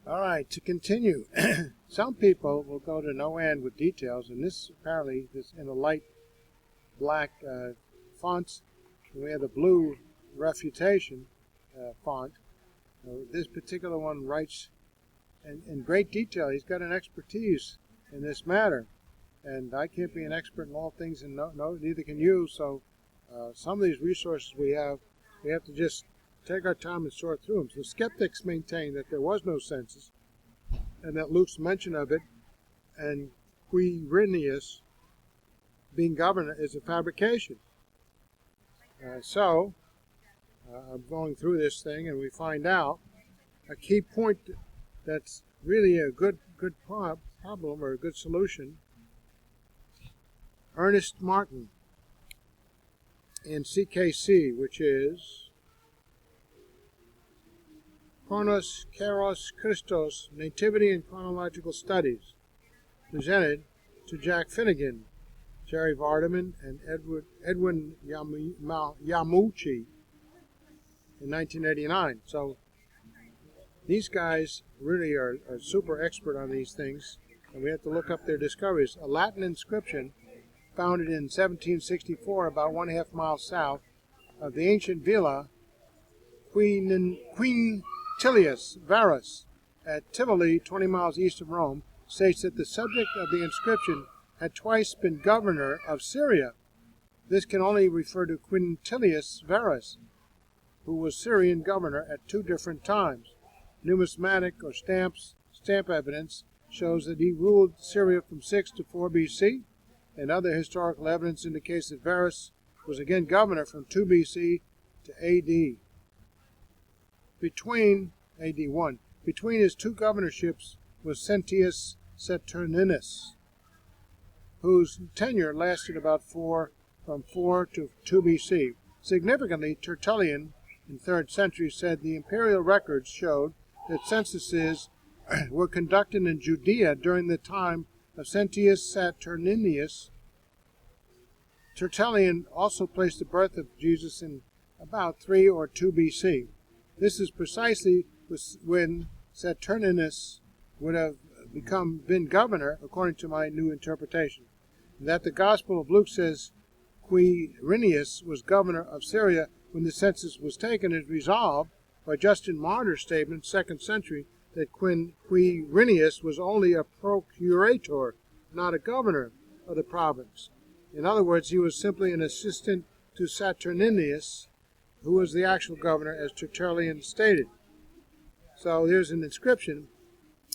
All right, to continue. Some people will go to no end with details, and this apparently is in a light black fonts. We have the blue refutation font. This particular one writes in great detail. He's got an expertise in this matter, and I can't be an expert in all things, and neither can you. So some of these resources we have to just take our time and sort through them. So skeptics maintain that there was no census, and that Luke's mention of it and Quirinius being governor is a fabrication. I'm going through this thing, and we find out a key point that's really a good problem or a good solution. Ernest Martin in CKC, which is Chronos, Kairos, Christos, Nativity and Chronological Studies, presented to Jack Finnegan, Jerry Vardaman, and Edwin Yamuchi in 1989. So these guys really are super expert on these things, and we have to look up their discoveries. A Latin inscription founded in 1764 about 1.5 miles south of the ancient villa Quintilius Varus at Tivoli, 20 miles east of Rome, states that the subject of the inscription had twice been governor of Syria. This can only refer to Quintilius Varus, who was Syrian governor at 2 different times. Numismatic or stamp evidence shows that he ruled Syria from 6 to 4 BC, and other historical evidence indicates that Varus was again governor from 2 BC to AD. Between AD 1, between his 2 governorships was Sentius Saturninus, whose tenure lasted about from 4 to 2 BC. Significantly, Tertullian in 3rd century said the imperial records showed that censuses were conducted in Judea during the time of Sentius Saturninus. Tertullian also placed the birth of Jesus in about 3 or 2 BC. This is precisely when Saturninus would have been governor, according to my new interpretation. That the Gospel of Luke says Quirinius was governor of Syria when the census was taken is resolved by Justin Martyr's statement, 2nd century, that Quirinius was only a procurator, not a governor of the province. In other words, he was simply an assistant to Saturninus, who was the actual governor, as Tertullian stated. So here's an inscription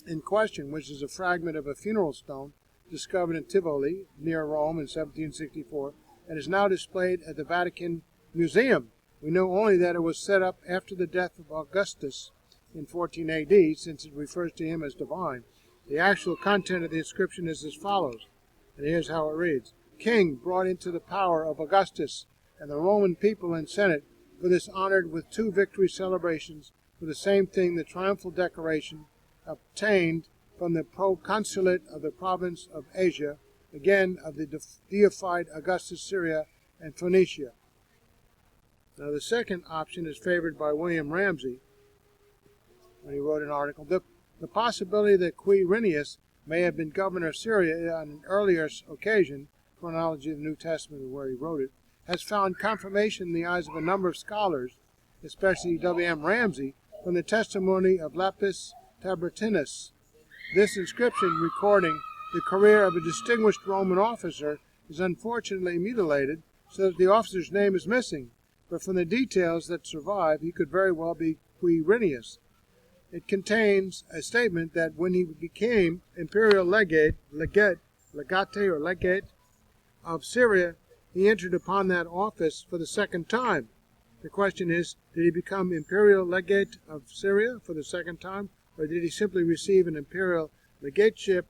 in question, which is a fragment of a funeral stone discovered in Tivoli, near Rome, in 1764, and is now displayed at the Vatican Museum. We know only that it was set up after the death of Augustus in 14 AD, since it refers to him as divine. The actual content of the inscription is as follows, and here's how it reads. King brought into the power of Augustus and the Roman people and Senate, for this honored with 2 victory celebrations for the same thing, the triumphal decoration obtained from the proconsulate of the province of Asia, again of the deified Augustus, Syria, and Phoenicia. Now the second option is favored by William Ramsay when he wrote an article. The possibility that Quirinius may have been governor of Syria on an earlier occasion, chronology of the New Testament where he wrote it, has found confirmation in the eyes of a number of scholars, especially W.M. Ramsay, from the testimony of Lapis Tabertinus. This inscription recording the career of a distinguished Roman officer is unfortunately mutilated, so that the officer's name is missing, but from the details that survive, he could very well be Quirinius. It contains a statement that when he became imperial legate of Syria, he entered upon that office for the 2nd time. The question is, did he become imperial legate of Syria for the 2nd time, or did he simply receive an imperial legateship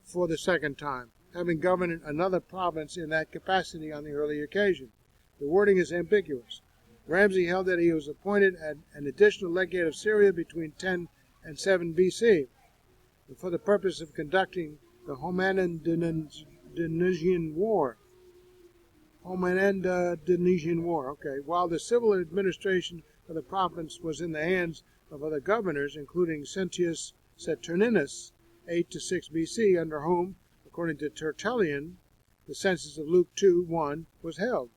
for the 2nd time, having governed another province in that capacity on the earlier occasion? The wording is ambiguous. Ramsay held that he was appointed an additional legate of Syria between 10 and 7 BC, for the purpose of conducting the Homanid-Dionysian War. While the civil administration of the province was in the hands of other governors, including Sentius Saturninus, 8 to 6 BC, under whom, according to Tertullian, the census of Luke 2:1 was held.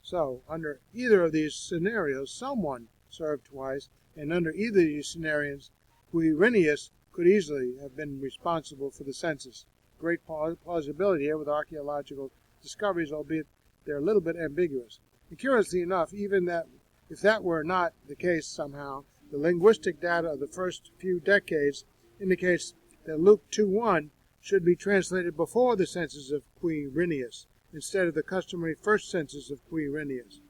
So, under either of these scenarios, someone served twice, and under either of these scenarios, Quirinius could easily have been responsible for the census. Great plausibility here with archaeological discoveries, albeit they're a little bit ambiguous. And curiously enough, even that, if that were not the case somehow, the linguistic data of the first few decades indicates that Luke 2:1 should be translated before the census of Quirinius, instead of the customary first census of Quirinius.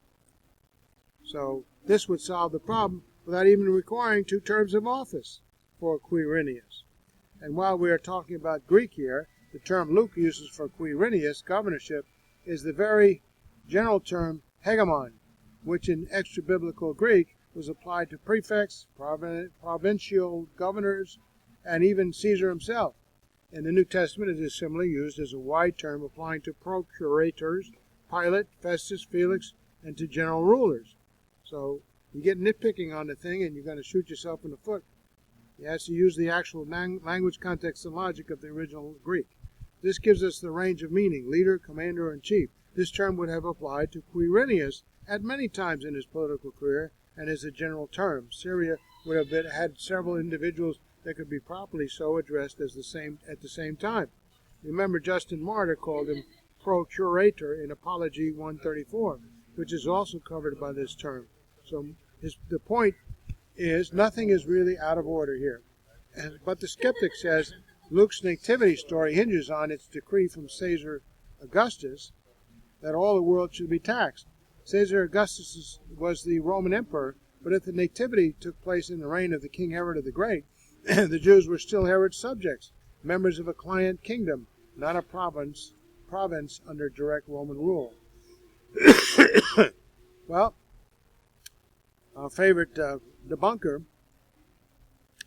So this would solve the problem without even requiring 2 terms of office for Quirinius. And while we are talking about Greek here, the term Luke uses for Quirinius, governorship, is the very general term hegemon, which in extra-biblical Greek was applied to prefects, provincial governors, and even Caesar himself. In the New Testament, it is similarly used as a wide term applying to procurators, Pilate, Festus, Felix, and to general rulers. So you get nitpicking on the thing and you're going to shoot yourself in the foot. You have to use the actual language, context, and logic of the original Greek. This gives us the range of meaning: leader, commander, and chief. This term would have applied to Quirinius at many times in his political career and as a general term. Syria would have had several individuals that could be properly so addressed at the same time. Remember, Justin Martyr called him procurator in Apology 134, which is also covered by this term. So the point is, nothing is really out of order here. But the skeptic says Luke's nativity story hinges on its decree from Caesar Augustus that all the world should be taxed. Caesar Augustus was the Roman emperor, but if the nativity took place in the reign of the King Herod the Great, the Jews were still Herod's subjects, members of a client kingdom, not a province under direct Roman rule. Well, our favorite debunker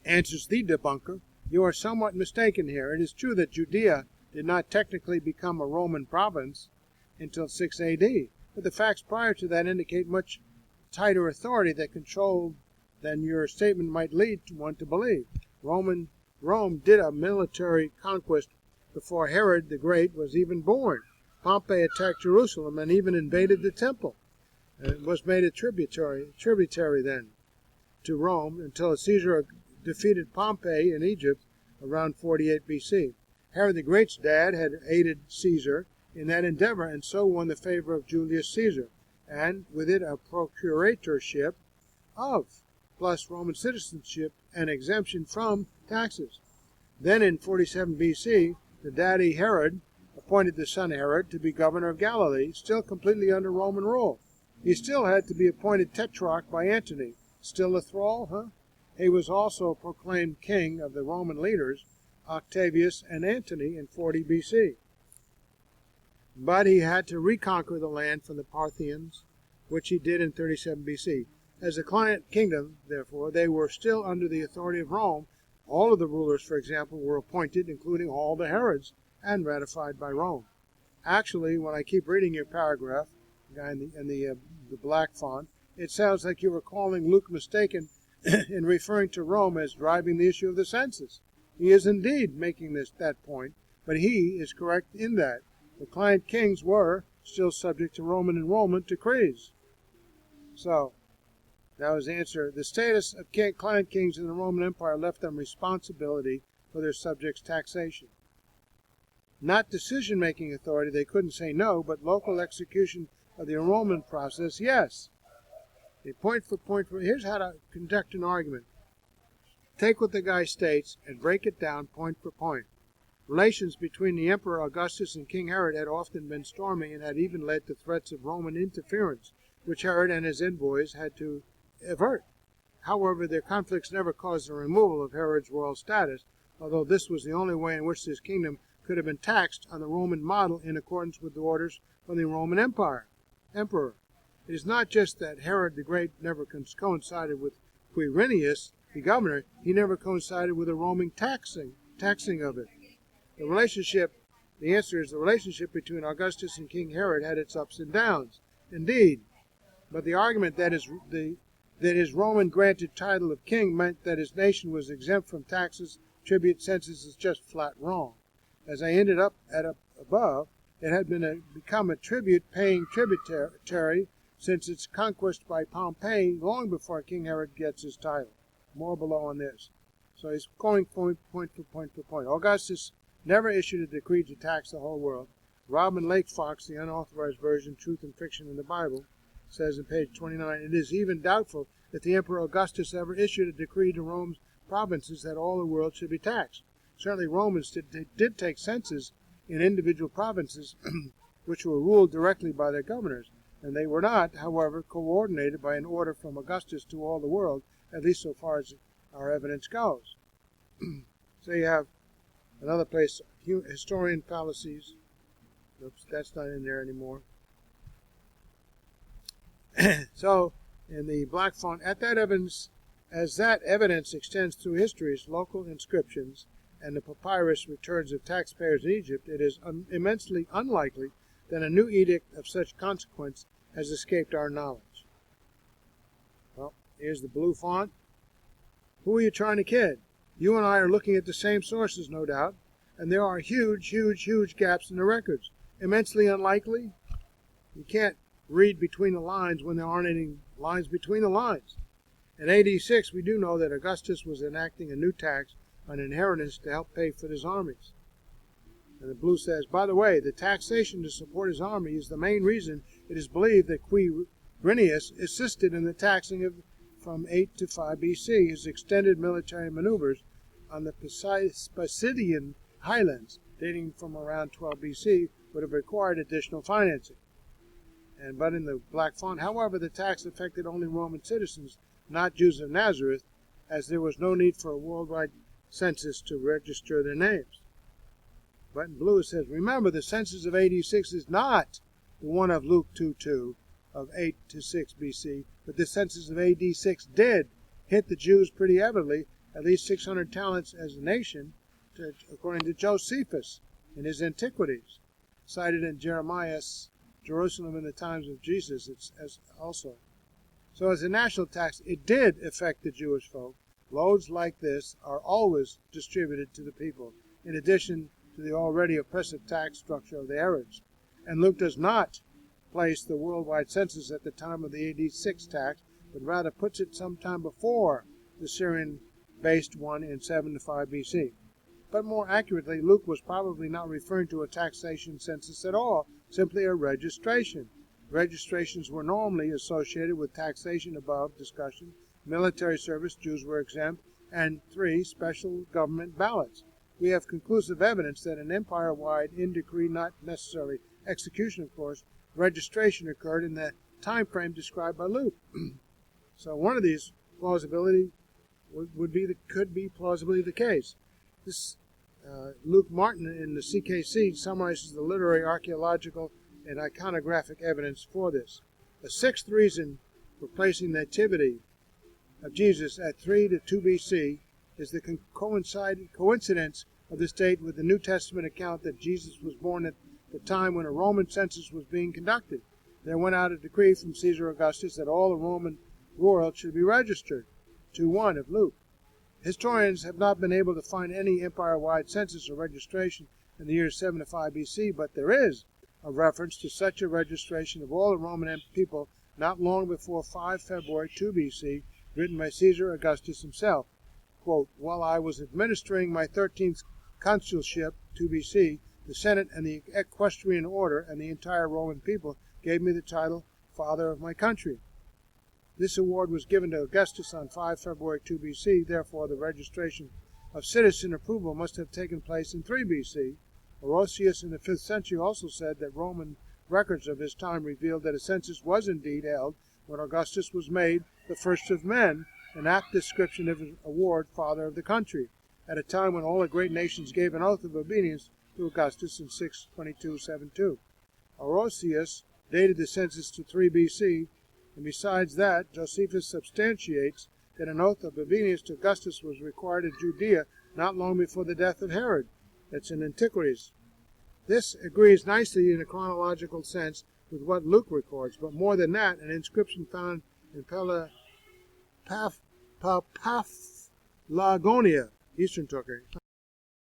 answers the debunker. You are somewhat mistaken here. It is true that Judea did not technically become a Roman province until 6 AD, but the facts prior to that indicate much tighter authority that controlled than your statement might lead one to believe. Rome did a military conquest before Herod the Great was even born. Pompey attacked Jerusalem and even invaded the temple, and was made a tributary then to Rome until Caesar defeated Pompey in Egypt around 48 BC. Herod the Great's dad had aided Caesar in that endeavor and so won the favor of Julius Caesar, and with it a procuratorship of, plus Roman citizenship and exemption from taxes. Then in 47 BC, the daddy Herod appointed the son Herod to be governor of Galilee, still completely under Roman rule. He still had to be appointed tetrarch by Antony. Still a thrall, huh? He was also proclaimed king of the Roman leaders, Octavius and Antony, in 40 BC. But he had to reconquer the land from the Parthians, which he did in 37 BC. As a client kingdom, therefore, they were still under the authority of Rome. All of the rulers, for example, were appointed, including all the Herods, and ratified by Rome. Actually, when I keep reading your paragraph, in the black font, it sounds like you were calling Luke mistaken in referring to Rome as driving the issue of the census. He is indeed making that point, but he is correct in that the client kings were still subject to Roman enrollment decrees. So, that was the answer. The status of client kings in the Roman Empire left them responsibility for their subjects' taxation. Not decision-making authority, they couldn't say no, but local execution of the enrollment process, yes. Point for point, here's how to conduct an argument. Take what the guy states and break it down point for point. Relations between the Emperor Augustus and King Herod had often been stormy and had even led to threats of Roman interference, which Herod and his envoys had to avert. However, their conflicts never caused the removal of Herod's royal status, although this was the only way in which his kingdom could have been taxed on the Roman model in accordance with the orders from the Roman emperor. It is not just that Herod the Great never coincided with Quirinius, the governor, he never coincided with the Roman taxing of it. The answer is the relationship between Augustus and King Herod had its ups and downs. Indeed, but the argument that that his Roman-granted title of king meant that his nation was exempt from taxes, tribute, census is just flat wrong. As I ended up at above, it had become a tribute-paying tributary since its conquest by Pompey long before King Herod gets his title. More below on this. So he's going point for point for point. Augustus never issued a decree to tax the whole world. Robin Lake Fox, the unauthorized version, Truth and Fiction in the Bible, says in page 29, it is even doubtful that the Emperor Augustus ever issued a decree to Rome's provinces that all the world should be taxed. Certainly Romans did take census in individual provinces which were ruled directly by their governors, and they were not, however, coordinated by an order from Augustus to all the world, at least so far as our evidence goes. So you have another place, historian fallacies. Oops, that's not in there anymore. So, in the black font, as that evidence extends through history's local inscriptions and the papyrus returns of taxpayers in Egypt, it is immensely unlikely that a new edict of such consequence has escaped our knowledge. Well, here's the blue font. Who are you trying to kid? You and I are looking at the same sources, no doubt, and there are huge gaps in the records. Immensely unlikely? You can't read between the lines when there aren't any lines between the lines. In AD 6, we do know that Augustus was enacting a new tax on inheritance to help pay for his armies. And the blue says, by the way, the taxation to support his army is the main reason it is believed that Quirinius assisted in the taxing of from 8 to 5 BC. His extended military maneuvers on the Pisidian highlands, dating from around 12 BC, would have required additional financing. But in the black font, however, the tax affected only Roman citizens, not Jews of Nazareth, as there was no need for a worldwide census to register their names. But in blue it says, remember, the census of AD 6 is not the one of Luke 2:2 of 8 to 6 BC, but the census of AD 6 did hit the Jews pretty heavily, at least 600 talents as a nation, according to Josephus in his Antiquities, cited in Jeremiah's Jerusalem in the times of Jesus as also. So as a national tax, it did affect the Jewish folk. Loads like this are always distributed to the people, in addition to the already oppressive tax structure of the Herods. And Luke does not place the worldwide census at the time of the AD 6 tax, but rather puts it sometime before the Syrian-based one in 7 to 5 BC. But more accurately, Luke was probably not referring to a taxation census at all, simply a registration. Registrations were normally associated with taxation above discussion, military service, Jews were exempt, and 3, special government ballots. We have conclusive evidence that an empire-wide, in decree, not necessarily execution, of course, registration occurred in the time frame described by Luke. So one of these plausibility could be plausibly the case. This Luke Martin in the CKC summarizes the literary, archaeological, and iconographic evidence for this. A sixth reason for placing the nativity of Jesus at 3 to 2 BC is the coincidence of this date with the New Testament account that Jesus was born at the time when a Roman census was being conducted. There went out a decree from Caesar Augustus that all the Roman world should be registered. 2:1 of Luke. Historians have not been able to find any empire-wide census or registration in the years 7 to 5 BC, but there is a reference to such a registration of all the Roman people not long before 5 February 2 BC, written by Caesar Augustus himself. Quote, while I was administering my 13th consulship, 2 BC, the Senate and the equestrian order and the entire Roman people gave me the title Father of my country. This award was given to Augustus on 5 February 2 BC, therefore the registration of citizen approval must have taken place in 3 BC. Orosius in the 5th century also said that Roman records of his time revealed that a census was indeed held when Augustus was made the first of men, an apt description of his award, Father of the country, at a time when all the great nations gave an oath of obedience to Augustus in 622-72. Orosius dated the census to 3 BC, and besides that, Josephus substantiates that an oath of obedience to Augustus was required in Judea not long before the death of Herod. That's in Antiquities. This agrees nicely in a chronological sense with what Luke records, but more than that, an inscription found in Paphlagonia, Eastern Turkey.